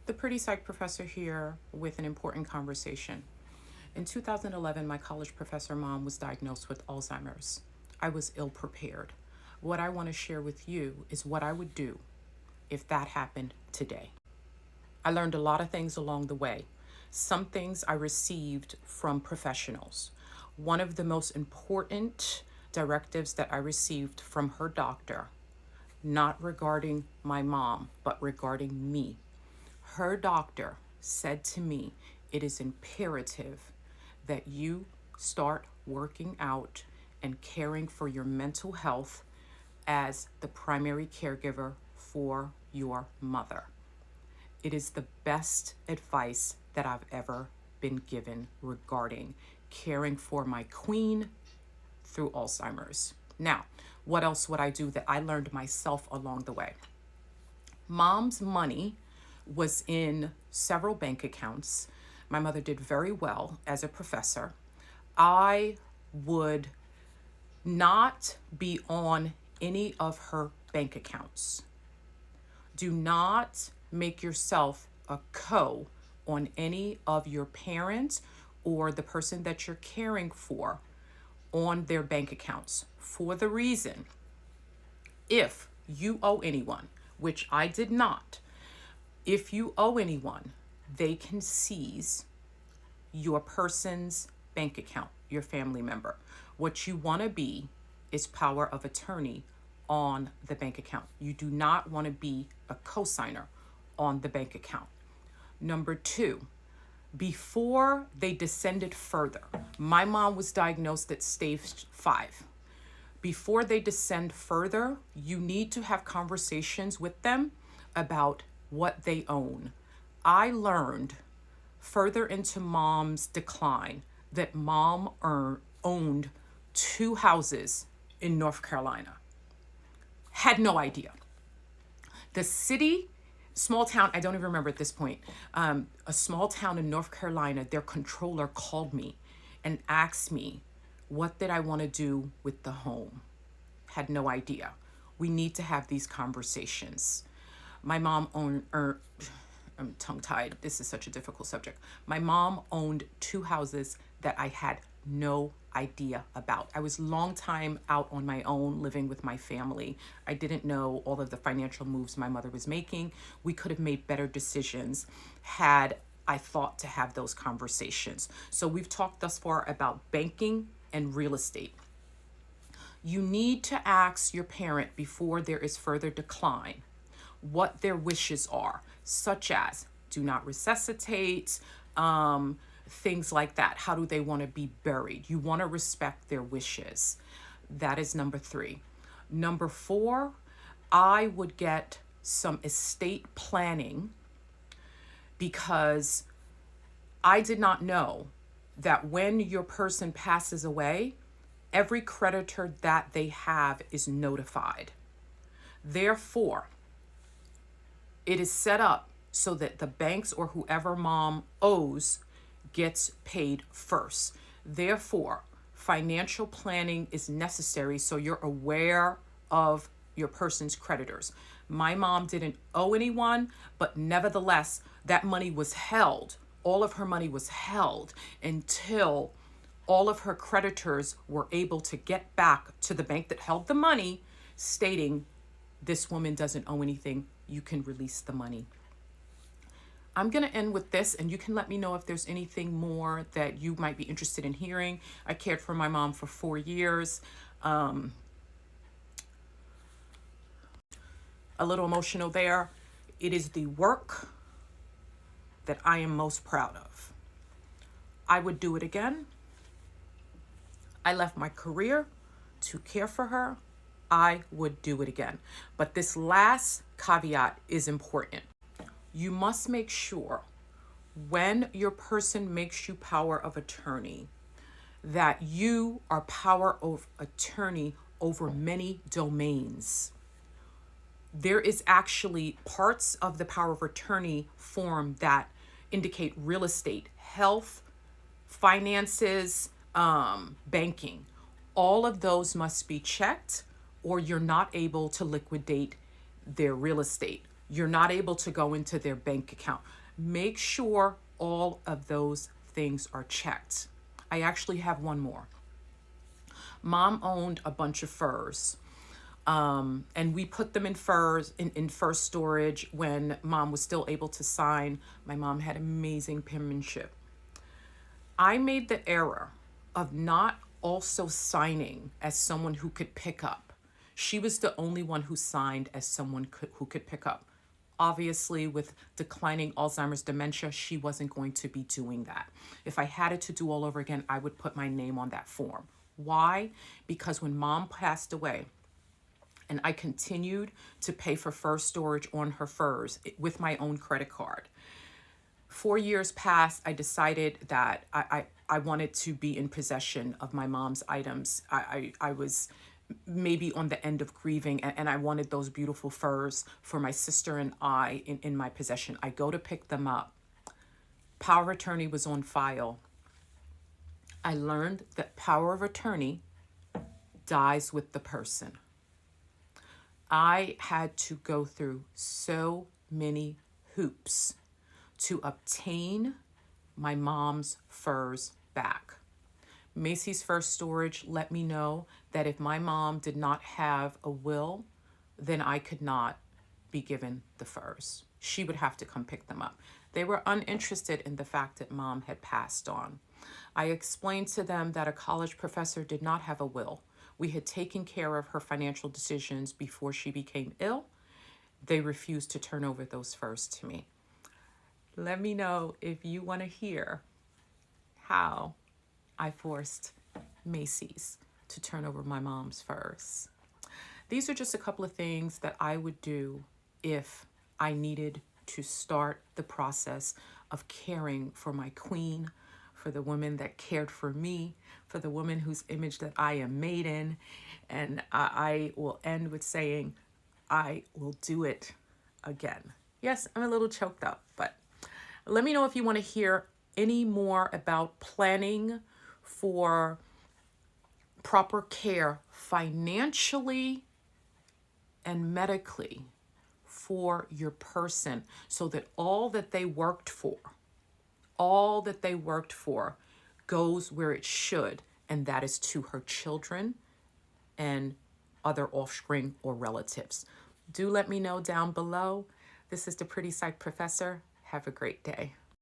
The Pretty Psych Professor here with an important conversation. In 2011, my college professor mom was diagnosed with Alzheimer's. I was ill prepared. What I want to share with you is what I would do if that happened today. I learned a lot of things along the way. Some things I received from professionals. One of the most important directives that I received from her doctor, not regarding my mom, but regarding me. Her doctor said to me, it is imperative that you start working out and caring for your mental health as the primary caregiver for your mother. It is the best advice that I've ever been given regarding caring for my queen through Alzheimer's. Now, what else would I do that I learned myself along the way? Mom's money was in several bank accounts. My mother did very well as a professor. I would not be on any of her bank accounts. Do not make yourself a co on any of your parents or the person that you're caring for on their bank accounts, for the reason, if you owe anyone, which I did not, if you owe anyone, they can seize your person's bank account, your family member. What you want to be is power of attorney on the bank account. You do not want to be a cosigner on the bank account. Number two, before they descended further, my mom was diagnosed at stage 5. Before they descend further, you need to have conversations with them about what they own. I learned further into mom's decline that mom owned 2 houses in North Carolina. Had no idea. The city, small town, I don't even remember at this point, a small town in North Carolina, their controller called me and asked me, what did I want to do with the home? Had no idea. We need to have these conversations. My mom I'm tongue-tied. This is such a difficult subject. My mom owned 2 houses that I had no idea about. I was long time out on my own, living with my family. I didn't know all of the financial moves my mother was making. We could have made better decisions had I thought to have those conversations. So we've talked thus far about banking and real estate. You need to ask your parent before there is further decline what their wishes are, such as do not resuscitate, things like that. How do they want to be buried? You want to respect their wishes. That is number 3. Number 4, I would get some estate planning, because I did not know that when your person passes away, every creditor that they have is notified. Therefore, it is set up so that the banks or whoever mom owes gets paid first. Therefore, financial planning is necessary so you're aware of your person's creditors. My mom didn't owe anyone, but nevertheless, that money was held. All of her money was held until all of her creditors were able to get back to the bank that held the money, stating, this woman doesn't owe anything, you can release the money. I'm going to end with this, and you can let me know if there's anything more that you might be interested in hearing. I cared for my mom for 4 years. A little emotional there. It is the work that I am most proud of. I would do it again. I left my career to care for her. I would do it again. But this last caveat is important. You must make sure when your person makes you power of attorney that you are power of attorney over many domains. There is actually parts of the power of attorney form that indicate real estate, health, finances, banking. All of those must be checked, or you're not able to liquidate their real estate. You're not able to go into their bank account. Make sure all of those things are checked. I actually have one more. Mom owned a bunch of furs. And we put them in in fur storage when mom was still able to sign. My mom had amazing penmanship. I made the error of not also signing as someone who could pick up. She was the only one who signed as someone who could pick up. Obviously, with declining Alzheimer's dementia, she wasn't going to be doing that. If I had it to do all over again, I would put my name on that form. Why? Because when mom passed away, and I continued to pay for fur storage on her furs with my own credit card. 4 years passed, I decided that I wanted to be in possession of my mom's items. I was maybe on the end of grieving, and I wanted those beautiful furs for my sister and I in my possession. I go to pick them up. Power of attorney was on file. I learned that power of attorney dies with the person. I had to go through so many hoops to obtain my mom's furs back. Macy's Fur Storage let me know that if my mom did not have a will, then I could not be given the furs. She would have to come pick them up. They were uninterested in the fact that mom had passed on. I explained to them that a college professor did not have a will. We had taken care of her financial decisions before she became ill. They refused to turn over those furs to me. Let me know if you want to hear how I forced Macy's to turn over my mom's furs. These are just a couple of things that I would do if I needed to start the process of caring for my queen, for the woman that cared for me, for the woman whose image that I am made in. And I will end with saying, I will do it again. Yes, I'm a little choked up, but let me know if you want to hear any more about planning for proper care financially and medically for your person, so that all that they worked for goes where it should, and that is to her children and other offspring or relatives. Do let me know down below. This is the Pretty Psych Professor. Have a great day.